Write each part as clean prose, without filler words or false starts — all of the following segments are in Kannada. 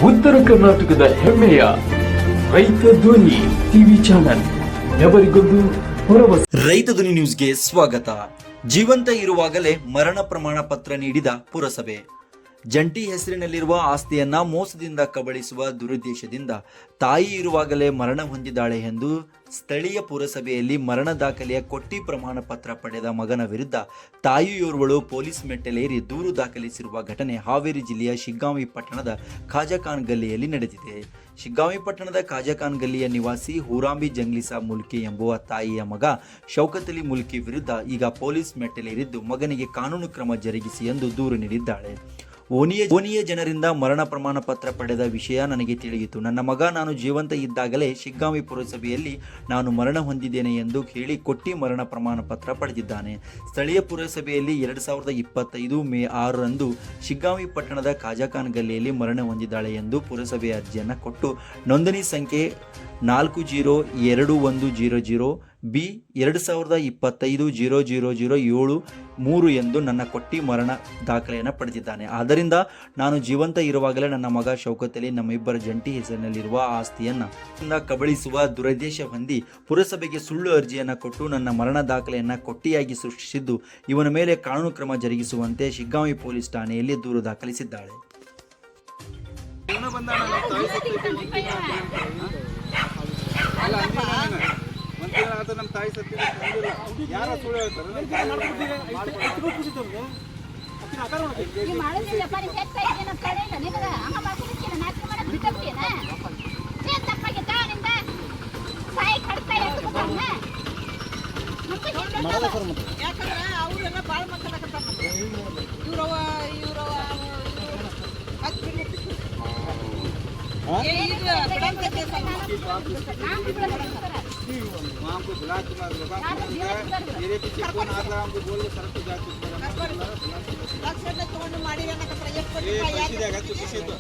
ಉತ್ತರ ಕರ್ನಾಟಕದ ಹೆಮ್ಮೆಯ ರೈತ ಧ್ವನಿ ಟಿವಿ ಚಾನೆಲ್ ఎవరిಗೊಂದು ಭರವಸೆ. ರೈತ ಧ್ವನಿ ನ್ಯೂಸ್ಗೆ ಸ್ವಾಗತ. ಜೀವಂತ ಇರುವಾಗಲೇ ಮರಣ ಪ್ರಮಾಣ ಪತ್ರ ನೀಡಿದ ಪುರಸಭೆ. ಜಂಟಿ ಹೆಸರಿನಲ್ಲಿರುವ ಆಸ್ತಿಯನ್ನ ಮೋಸದಿಂದ ಕಬಳಿಸುವ ದುರುದ್ದೇಶದಿಂದ ತಾಯಿ ಇರುವಾಗಲೇ ಮರಣ ಹೊಂದಿದ್ದಾಳೆ ಎಂದು ಸ್ಥಳೀಯ ಪುರಸಭೆಯಲ್ಲಿ ಮರಣ ದಾಖಲೆಯ ಕೊಟ್ಟಿ ಪ್ರಮಾಣ ಪತ್ರ ಪಡೆದ ಮಗನ ವಿರುದ್ಧ ತಾಯಿಯೋರ್ವಳು ಪೊಲೀಸ್ ಮೆಟ್ಟಲೇರಿ ದೂರು ದಾಖಲಿಸಿರುವ ಘಟನೆ ಹಾವೇರಿ ಜಿಲ್ಲೆಯ ಶಿಗ್ಗಾಂವಿ ಪಟ್ಟಣದ ಖಾಜಾಖಾನ್ ಗಲ್ಲಿಯಲ್ಲಿ ನಡೆದಿದೆ. ಶಿಗ್ಗಾಂವಿ ಪಟ್ಟಣದ ಖಾಜಾಖಾನ್ ಗಲ್ಲಿಯ ನಿವಾಸಿ ಹೂರಾಂಬಿ ಜಂಗ್ಲಿಸಾ ಮುಲ್ಕಿ ಎಂಬುವ ತಾಯಿಯ ಮಗ ಶೌಕತ್ ಅಲಿ ಮುಲ್ಕಿ ವಿರುದ್ಧ ಈಗ ಪೊಲೀಸ್ ಮೆಟ್ಟಲೇರಿದ್ದು ಮಗನಿಗೆ ಕಾನೂನು ಕ್ರಮ ಜರುಗಿಸಿ ಎಂದು ದೂರು ನೀಡಿದ್ದಾಳೆ. ಓಣಿಯ ಜನರಿಂದ ಮರಣ ಪ್ರಮಾಣ ಪತ್ರ ಪಡೆದ ವಿಷಯ ನನಗೆ ತಿಳಿಯಿತು. ನನ್ನ ಮಗ ನಾನು ಜೀವಂತ ಇದ್ದಾಗಲೇ ಶಿಗ್ಗಾಂವಿ ಪುರಸಭೆಯಲ್ಲಿ ನಾನು ಮರಣ ಹೊಂದಿದ್ದೇನೆ ಎಂದು ಹೇಳಿ ಕೊಟ್ಟಿ ಮರಣ ಪ್ರಮಾಣ ಪತ್ರ ಪಡೆದಿದ್ದಾನೆ. ಸ್ಥಳೀಯ ಪುರಸಭೆಯಲ್ಲಿ 2025 ಮೇ 6ರಂದು ಶಿಗ್ಗಾಂವಿ ಪಟ್ಟಣದ ಖಾಜಾಖಾನ್ ಗಲ್ಲಿಯಲ್ಲಿ ಮರಣ ಹೊಂದಿದ್ದಾಳೆ ಎಂದು ಪುರಸಭೆ ಅರ್ಜಿಯನ್ನು ಕೊಟ್ಟು ನೋಂದಣಿ ಸಂಖ್ಯೆ 402100 ಬಿ 2025 ಎಂದು ನನ್ನ ಕೊಟ್ಟಿ ಮರಣ ದಾಖಲೆಯನ್ನು ಪಡೆದಿದ್ದಾನೆ. ಆದ್ದರಿಂದ ನಾನು ಜೀವಂತ ಇರುವಾಗಲೇ ನನ್ನ ಮಗ ಶೌಕತ್ ಅಲಿ ನಮ್ಮಿಬ್ಬರ ಜಂಟಿ ಹೆಸರಿನಲ್ಲಿರುವ ಆಸ್ತಿಯನ್ನು ಕಬಳಿಸುವ ದುರುದ್ದೇಶ ಹೊಂದಿ ಪುರಸಭೆಗೆ ಸುಳ್ಳು ಅರ್ಜಿಯನ್ನು ಕೊಟ್ಟು ನನ್ನ ಮರಣ ದಾಖಲೆಯನ್ನು ಕೊಟ್ಟಿಯಾಗಿ ಸೃಷ್ಟಿಸಿದ್ದು ಇವನ ಮೇಲೆ ಕಾನೂನು ಕ್ರಮ ಜರುಗಿಸುವಂತೆ ಶಿಗ್ಗಾಂವಿ ಪೊಲೀಸ್ ಠಾಣೆಯಲ್ಲಿ ದೂರು ದಾಖಲಿಸಿದ್ದಾಳೆ. ನಮ್ಮ ತಾಯಿ ಸತ್ಯ ಯಾರ ಸುಳ್ಳು ಹೇಳ್ತಾರೆ ಅವರೆಲ್ಲ ಭಾಳ ಮಾತಾಡಕತ್ತಾರ. ಇವ್ರವ हमको बुला मेरे पीछे कौन आ रहा हमको बोल सर को जाके देगा तो किसी तो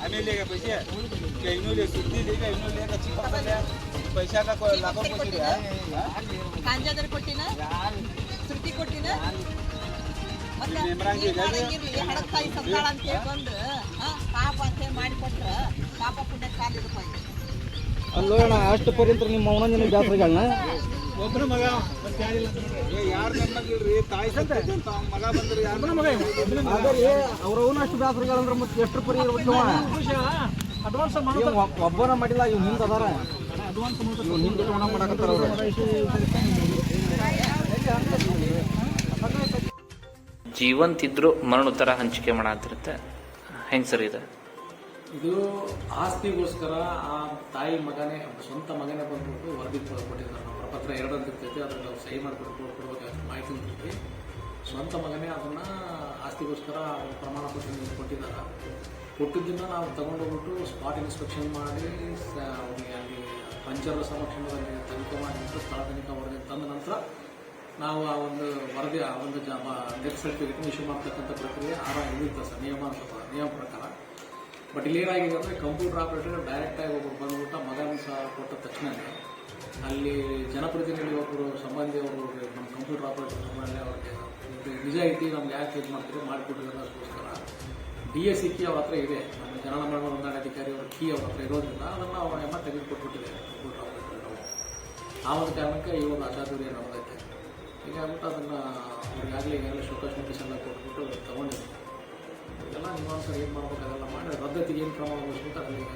हमें लेगा पैसे इन्हों ले सुद्धी लेगा इन्हों लेगा पैसा का कोई लाखों पैसे कांजादर ಕೊಟ್ಟಿನ ಸುದ್ದಿ ಕೊಟ್ಟಿನ ಮತ್ತೆ ಹಣಕ್ಕಾಗಿ ಸಂಬಳ ಅಂತ ಬಂದು ಪಾಪ ಅಂತ ಮಾಡಿಕೊಟ್ರ ಪಾಪ ಪುಣ್ಯ ಕಾಲಿದ ರೂಪಾಯಿ ಅಲ್ಲೋಣ ಅಷ್ಟು ಪರ್ಯಂತ ನಿಮ್ಮ ಅವನಂದಿನ ಜಾತ್ರೆಗಳನ್ನ ಒಬ್ಬನ ಮಗ ಯಾರು ನನ್ನಗಿಲ್ರಿ ತಾಯಿ ಸತ್ತ ಮಗ ಬಂದ್ರೆ ಯಾರ ಮಗ ಅವ್ರ ಅವನ ಅಷ್ಟು ಜಾತ್ರೆಗಳಂದ್ರೆ ಮತ್ತೆ ಎಷ್ಟು ಪರಿ ಇರ್ಬೇಕು ಅಡ್ವಾನ್ಸ್ ಒಬ್ಬನ ಮಾಡಿಲ್ಲ ಇವ್ ಹಿಂದೆ ಅದಾರ ಇವ್ ಹಿಂದೆ ತಗೊಂಡ ಮಾಡಕತ್ತಾರ ಅವರು. ಜೀವಂತಿದ್ರು ಮರಣೋತ್ತರ ಹಂಚಿಕೆ ಮಾಡತ್ತಿರುತ್ತೆ ಹೆಂಗೆ ಸರ್ ಇದೆ? ಇದು ಆಸ್ತಿಗೋಸ್ಕರ ಆ ತಾಯಿ ಮಗನೇ ಸ್ವಂತ ಮಗನೇ ಬಂದ್ಬಿಟ್ಟು ವರದಿ ಕೊಟ್ಟಿದ್ದಾರೆ. ನಾವು ಪ್ರಪತ್ರ 2 ಅಂತ ಇರ್ತೈತಿ, ಅದರಲ್ಲಿ ನಾವು ಸಹಿ ಮಾಡಿಕೊಟ್ಟು ಕೊಡ್ಬೇಕು ಮಾಹಿತಿ ಇರ್ತೈತಿ. ಸ್ವಂತ ಮಗನೇ ಅದನ್ನು ಆಸ್ತಿಗೋಸ್ಕರ ಪ್ರಮಾಣ ಪತ್ರ ಕೊಟ್ಟಿದ್ದಾರೆ. ಕೊಟ್ಟಿದ್ದನ್ನು ನಾವು ತಗೊಂಡೋಗ್ಬಿಟ್ಟು ಸ್ಪಾಟ್ ಇನ್ಸ್ಪೆಕ್ಷನ್ ಮಾಡಿ ಅವರಿಗೆ ಅಲ್ಲಿ ಪಂಚರ ಸಮಕ್ಷಮದಲ್ಲಿ ತನಿಖೆ ಮಾಡಿಬಿಟ್ಟು ಸ್ಥಳ ತನಿಖಾ ವರದಿ ತಂದ ನಂತರ ನಾವು ಆ ಒಂದು ವರದಿ ಆ ಒಂದು ಡೆತ್ ಸರ್ಟಿಫಿಕೇಟ್ ಇಶ್ಯೂ ಮಾಡ್ತಕ್ಕಂಥ ಪ್ರಕ್ರಿಯೆ ಇರುತ್ತೆ ಸರ್, ನಿಯಮ ಪ್ರಕಾರ. ಬಟ್ ಇಲ್ಲಿ ಏನಾಗಿದೆ ಅಂದರೆ ಕಂಪ್ಯೂಟರ್ ಆಪರೇಟರ್ ಡೈರೆಕ್ಟಾಗಿ ಒಬ್ಬರು ಬಂದ್ಬಿಟ್ಟು ಮಗನ ಸಹ ಕೊಟ್ಟ ತಕ್ಷಣ ಅಲ್ಲಿ ಜನಪ್ರತಿನಿಧಿ ಒಬ್ಬರು ಸಂಬಂಧಿ ಅವರು ನಮ್ಮ ಕಂಪ್ಯೂಟರ್ ಆಪರೇಟರ್ ಸಂಬಂಧಿ ಅವ್ರಿಗೆ ನಿಜ ಐತಿ ನಮ್ಗೆ ಯಾಕೆ ಇದು ಮಾಡ್ತೀವಿ ಮಾಡಿಕೊಟ್ಟಿದ್ದಾರೆ ಅದಕ್ಕೋಸ್ಕರ DSC ಕೀ ಅವ್ರ ಹತ್ರ ಇದೆ. ನಮ್ಮ ಜನನ ಮರಣ ನೋಂದಣಾಧಿಕಾರಿ ಅವ್ರ ಕೀ ಅವ್ರ ಹತ್ರ ಇರೋದ್ರಿಂದ ಅದನ್ನು ಅವ್ರ ಎಮ್ಮ ತೆಗೆದುಕೊಟ್ಬಿಟ್ಟಿದೆ ಕಂಪ್ಯೂಟರ್ ಆಪರೇಟರ್ ನಾವು. ಆ ಒಂದು ಕಾರಣಕ್ಕೆ ಈ ಒಂದು ಅಚಾತುರ್ಯ ನಮ್ಮದೈತೆ. ಹೀಗಾಗ್ಬಿಟ್ಟು ಅದನ್ನು ಅವ್ರಿಗಾಗಲೇ ಈಗಾಗಲೇ ಶೋಕಾಸ್ ನೋಟಿಸ್ ಎಲ್ಲ ಕೊಟ್ಬಿಟ್ಟು ತೊಗೊಂಡಿದ್ದೀವಿ. ಇದೆಲ್ಲ ನೀವು ಸರ್ ಏನು ಮಾಡ್ಬೇಕು ಅದೆಲ್ಲ ಮಾಡಿ ರದ್ದತಿಗೆ ಏನು ಕ್ರಮ ವಹಿಸ್ಬಿಟ್ಟು ಅದರಲ್ಲಿ